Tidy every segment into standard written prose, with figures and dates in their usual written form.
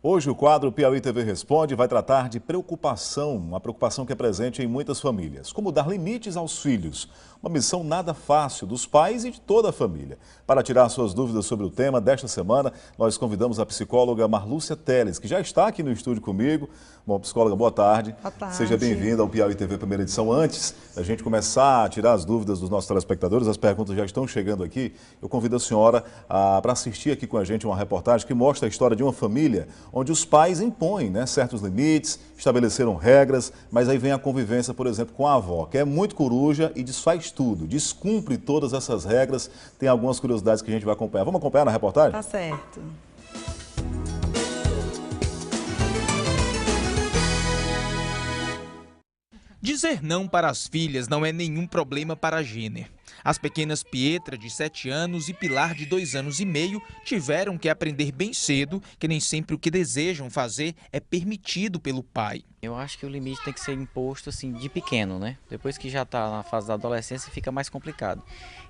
Hoje o quadro Piauí TV Responde vai tratar de preocupação, uma preocupação que é presente em muitas famílias. Como dar limites aos filhos. Uma missão nada fácil dos pais e de toda a família. Para tirar suas dúvidas sobre o tema desta semana, nós convidamos a psicóloga Marlúcia Teles, que já está aqui no estúdio comigo. Bom, psicóloga, boa tarde. Boa tarde. Seja bem-vinda ao Piauí TV primeira edição. Antes da gente começar a tirar as dúvidas dos nossos telespectadores, as perguntas já estão chegando aqui. Eu convido a senhora para assistir aqui com a gente uma reportagem que mostra a história de uma família onde os pais impõem, certos limites, estabeleceram regras, mas aí vem a convivência, por exemplo, com a avó, que é muito coruja e desfaz tudo, descumpre todas essas regras. Tem algumas curiosidades que a gente vai acompanhar. Vamos acompanhar na reportagem? Tá certo. Dizer não para as filhas não é nenhum problema para a Jenner. As pequenas Pietra, de 7 anos, e Pilar, de 2 anos e meio, tiveram que aprender bem cedo que nem sempre o que desejam fazer é permitido pelo pai. Eu acho que o limite tem que ser imposto assim de pequeno, né? Depois que já está na fase da adolescência fica mais complicado.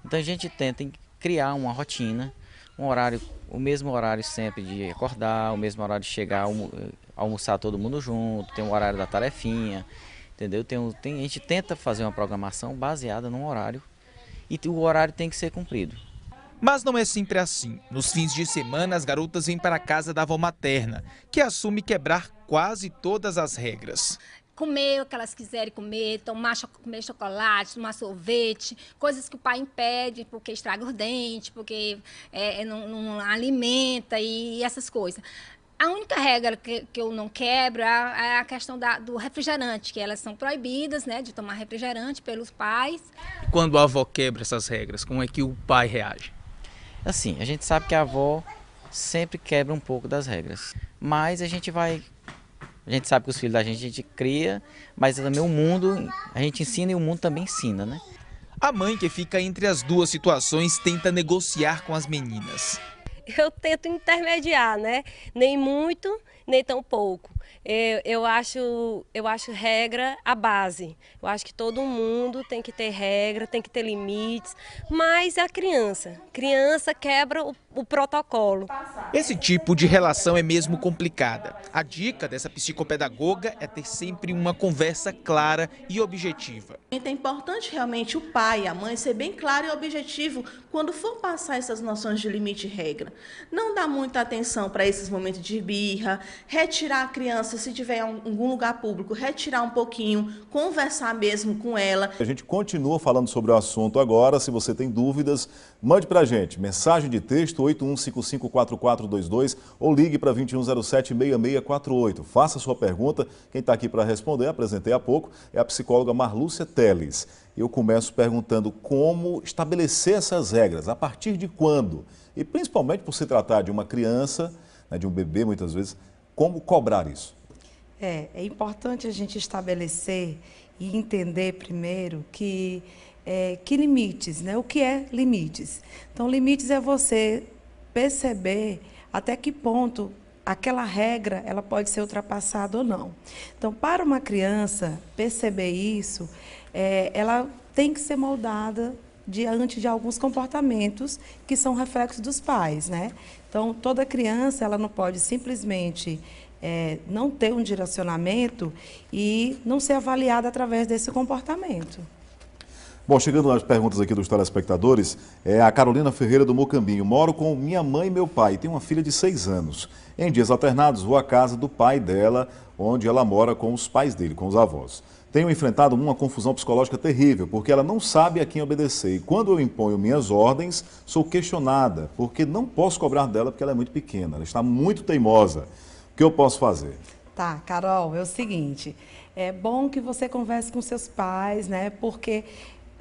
Então a gente tenta criar uma rotina, um horário, o mesmo horário sempre de acordar, o mesmo horário de chegar, almoçar todo mundo junto, tem um horário da tarefinha, entendeu? A gente tenta fazer uma programação baseada num horário e o horário tem que ser cumprido. Mas não é sempre assim. Nos fins de semana, as garotas vêm para a casa da avó materna, que assume quebrar quase todas as regras. Comer o que elas quiserem comer, comer chocolate, tomar sorvete, coisas que o pai impede porque estraga os dentes, porque não alimenta e essas coisas. A única regra que eu não quebro é a questão do refrigerante, que elas são proibidas, de tomar refrigerante pelos pais. Quando a avó quebra essas regras, como é que o pai reage? Assim, a gente sabe que a avó sempre quebra um pouco das regras, mas a gente sabe que os filhos da gente a gente cria, mas também o mundo, a gente ensina e o mundo também ensina, né? A mãe, que fica entre as duas situações, tenta negociar com as meninas. Eu tento intermediar, Nem muito, nem tão pouco. Eu acho regra a base. Eu acho que todo mundo tem que ter regra, tem que ter limites, mas a criança quebra o protocolo. Esse tipo de relação é mesmo complicada. A dica dessa psicopedagoga é ter sempre uma conversa clara e objetiva. É importante realmente o pai e a mãe ser bem claro e objetivo quando for passar essas noções de limite e regra. Não dar muita atenção para esses momentos de birra, retirar a criança, se tiver em algum lugar público, retirar um pouquinho, conversar mesmo com ela. A gente continua falando sobre o assunto agora. Se você tem dúvidas, mande para a gente mensagem de texto 81554422 ou ligue para 2107-6648. Faça sua pergunta. Quem está aqui para responder, apresentei há pouco, é a psicóloga Marlúcia Teles. Eu começo perguntando como estabelecer essas regras, a partir de quando? E principalmente por se tratar de uma criança, de um bebê muitas vezes, como cobrar isso? É importante a gente estabelecer e entender primeiro que limites, O que é limites? Então, limites é você perceber até que ponto aquela regra ela pode ser ultrapassada ou não. Então, para uma criança perceber isso, ela tem que ser moldada diante de alguns comportamentos que são reflexos dos pais, Então, toda criança ela não pode simplesmente não ter um direcionamento e não ser avaliada através desse comportamento. Bom, chegando nas perguntas aqui dos telespectadores, é a Carolina Ferreira do Mocambinho. Moro com minha mãe e meu pai, tenho uma filha de 6 anos. Em dias alternados, vou à casa do pai dela, onde ela mora com os pais dele, com os avós. Tenho enfrentado uma confusão psicológica terrível, porque ela não sabe a quem obedecer. E quando eu imponho minhas ordens, sou questionada, porque não posso cobrar dela porque ela é muito pequena, ela está muito teimosa. O que eu posso fazer? Tá, Carol, é o seguinte, é bom que você converse com seus pais, Porque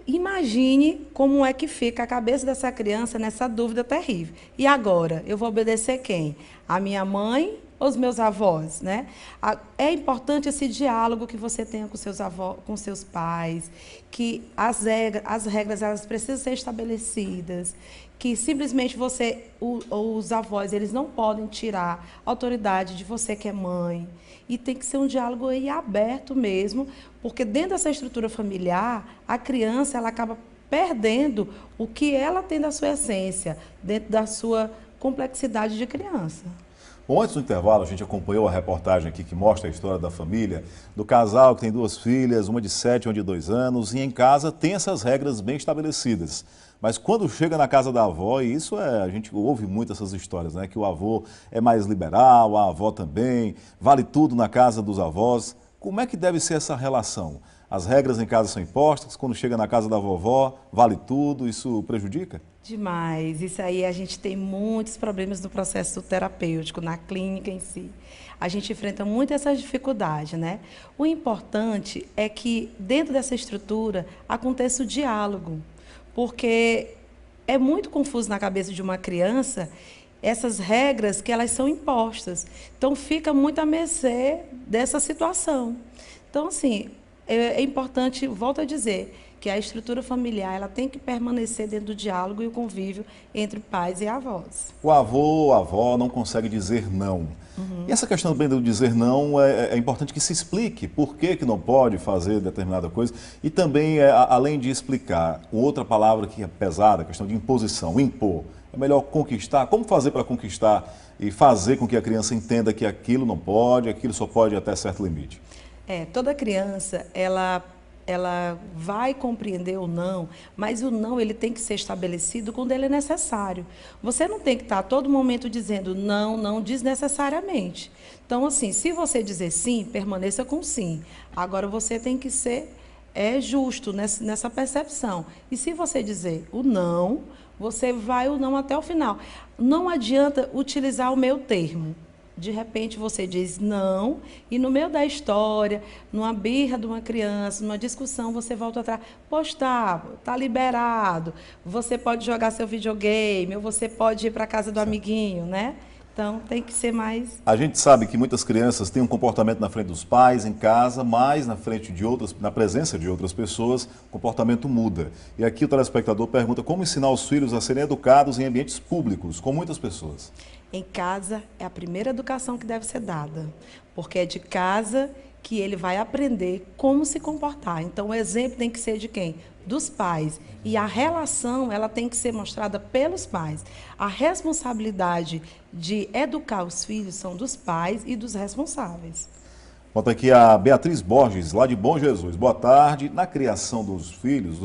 imagine como é que fica a cabeça dessa criança nessa dúvida terrível. E agora, eu vou obedecer quem? A minha mãe ou os meus avós, É importante esse diálogo que você tenha com seus avós, com seus pais, que as regras elas precisam ser estabelecidas, que simplesmente os avós, eles não podem tirar a autoridade de você que é mãe. E tem que ser um diálogo aí aberto mesmo, porque dentro dessa estrutura familiar, a criança ela acaba perdendo o que ela tem da sua essência, dentro da sua complexidade de criança. Bom, antes do intervalo, a gente acompanhou a reportagem aqui que mostra a história da família, do casal que tem 2 filhas, uma de 7 e uma de 2 anos, e em casa tem essas regras bem estabelecidas. Mas quando chega na casa da avó, e isso a gente ouve muito essas histórias, né? Que o avô é mais liberal, a avó também, vale tudo na casa dos avós. Como é que deve ser essa relação? As regras em casa são impostas, quando chega na casa da vovó, vale tudo, isso prejudica? Demais. Isso aí a gente tem muitos problemas no processo terapêutico, na clínica em si. A gente enfrenta muito essas dificuldades, né? O importante é que dentro dessa estrutura aconteça o diálogo, porque é muito confuso na cabeça de uma criança essas regras que elas são impostas. Então fica muito à mercê dessa situação. Então, assim, é importante, volto a dizer, que a estrutura familiar ela tem que permanecer dentro do diálogo e o convívio entre pais e avós. O avô, a avó não consegue dizer não. E essa questão também do dizer não é importante que se explique por que não pode fazer determinada coisa. E também, além de explicar, outra palavra que é pesada, a questão de imposição, impor. É melhor conquistar. Como fazer para conquistar e fazer com que a criança entenda que aquilo não pode, aquilo só pode até certo limite? Toda criança, ela vai compreender o não, mas o não ele tem que ser estabelecido quando ele é necessário. Você não tem que estar a todo momento dizendo não, não desnecessariamente. Então, assim, se você dizer sim, permaneça com sim. Agora, você tem que ser justo nessa percepção. E se você dizer o não, você vai o não até o final. Não adianta utilizar o meio termo. De repente você diz não e no meio da história, numa birra de uma criança, numa discussão, você volta atrás. Poxa, tá liberado, você pode jogar seu videogame ou você pode ir para a casa do amiguinho, né? Então tem que ser mais... A gente sabe que muitas crianças têm um comportamento na frente dos pais, em casa, mas na frente de outras, na presença de outras pessoas, o comportamento muda. E aqui o telespectador pergunta como ensinar os filhos a serem educados em ambientes públicos, com muitas pessoas. Em casa é a primeira educação que deve ser dada, porque é de casa que ele vai aprender como se comportar. Então, o exemplo tem que ser de quem? Dos pais. E a relação, ela tem que ser mostrada pelos pais. A responsabilidade de educar os filhos são dos pais e dos responsáveis. Volta aqui a Beatriz Borges, lá de Bom Jesus. Boa tarde. Na criação dos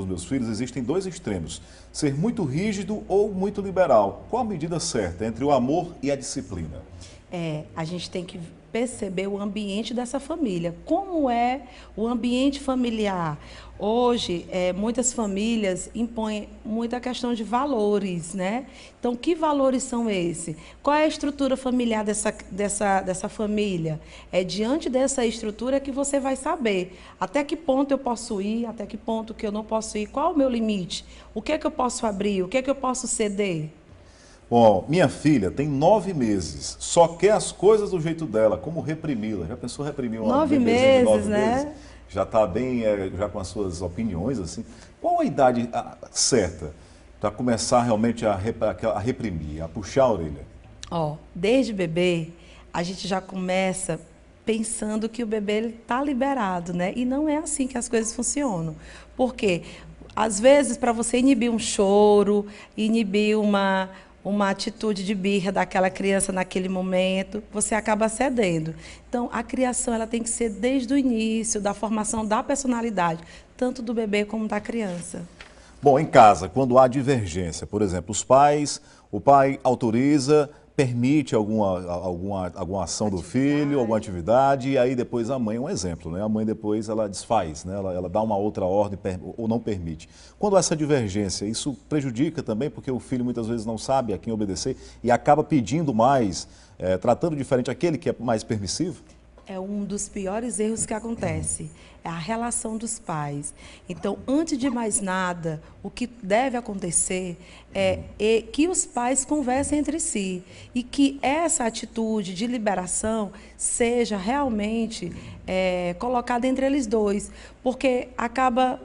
meus filhos, existem 2 extremos. Ser muito rígido ou muito liberal. Qual a medida certa entre o amor e a disciplina? A gente tem que perceber o ambiente dessa família. Como é o ambiente familiar? Hoje, muitas famílias impõem muita questão de valores, né? Então, que valores são esses? Qual é a estrutura familiar dessa família? É diante dessa estrutura que você vai saber até que ponto eu posso ir, até que ponto que eu não posso ir, qual é o meu limite, o que é que eu posso abrir, o que é que eu posso ceder. Bom, minha filha tem 9 meses, só quer as coisas do jeito dela, como reprimi-la? Já pensou reprimir uma 9 bebezinha de 9 meses, né? meses? Já está bem, já com as suas opiniões, assim. Qual a idade certa para começar realmente a reprimir, a puxar a orelha? Desde bebê, a gente já começa pensando que o bebê está liberado, né? E não é assim que as coisas funcionam. Por quê? Às vezes, para você inibir um choro, inibir uma atitude de birra daquela criança naquele momento, você acaba cedendo. Então, a criação ela tem que ser desde o início, da formação da personalidade, tanto do bebê como da criança. Bom, em casa, quando há divergência, por exemplo, o pai autoriza, permite alguma ação do filho, alguma atividade, e aí depois a mãe, um exemplo, né? A mãe depois ela desfaz, né? Ela dá uma outra ordem ou não permite. Quando há essa divergência, isso prejudica também, porque o filho muitas vezes não sabe a quem obedecer e acaba pedindo mais, tratando diferente aquele que é mais permissivo? É um dos piores erros que acontece, é a relação dos pais. Então, antes de mais nada, o que deve acontecer é que os pais conversem entre si e que essa atitude de liberação seja realmente colocada entre eles dois, porque acaba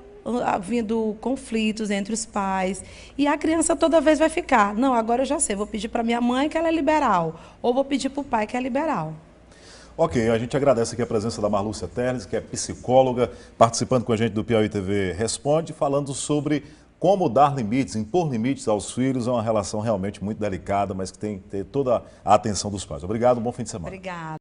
havendo conflitos entre os pais e a criança toda vez vai ficar, não, agora eu já sei, vou pedir para minha mãe que ela é liberal, ou vou pedir para o pai que é liberal. Ok, a gente agradece aqui a presença da Marlúcia Terles, que é psicóloga, participando com a gente do Piauí TV Responde, falando sobre como dar limites, impor limites aos filhos é uma relação realmente muito delicada, mas que tem que ter toda a atenção dos pais. Obrigado, bom fim de semana. Obrigada.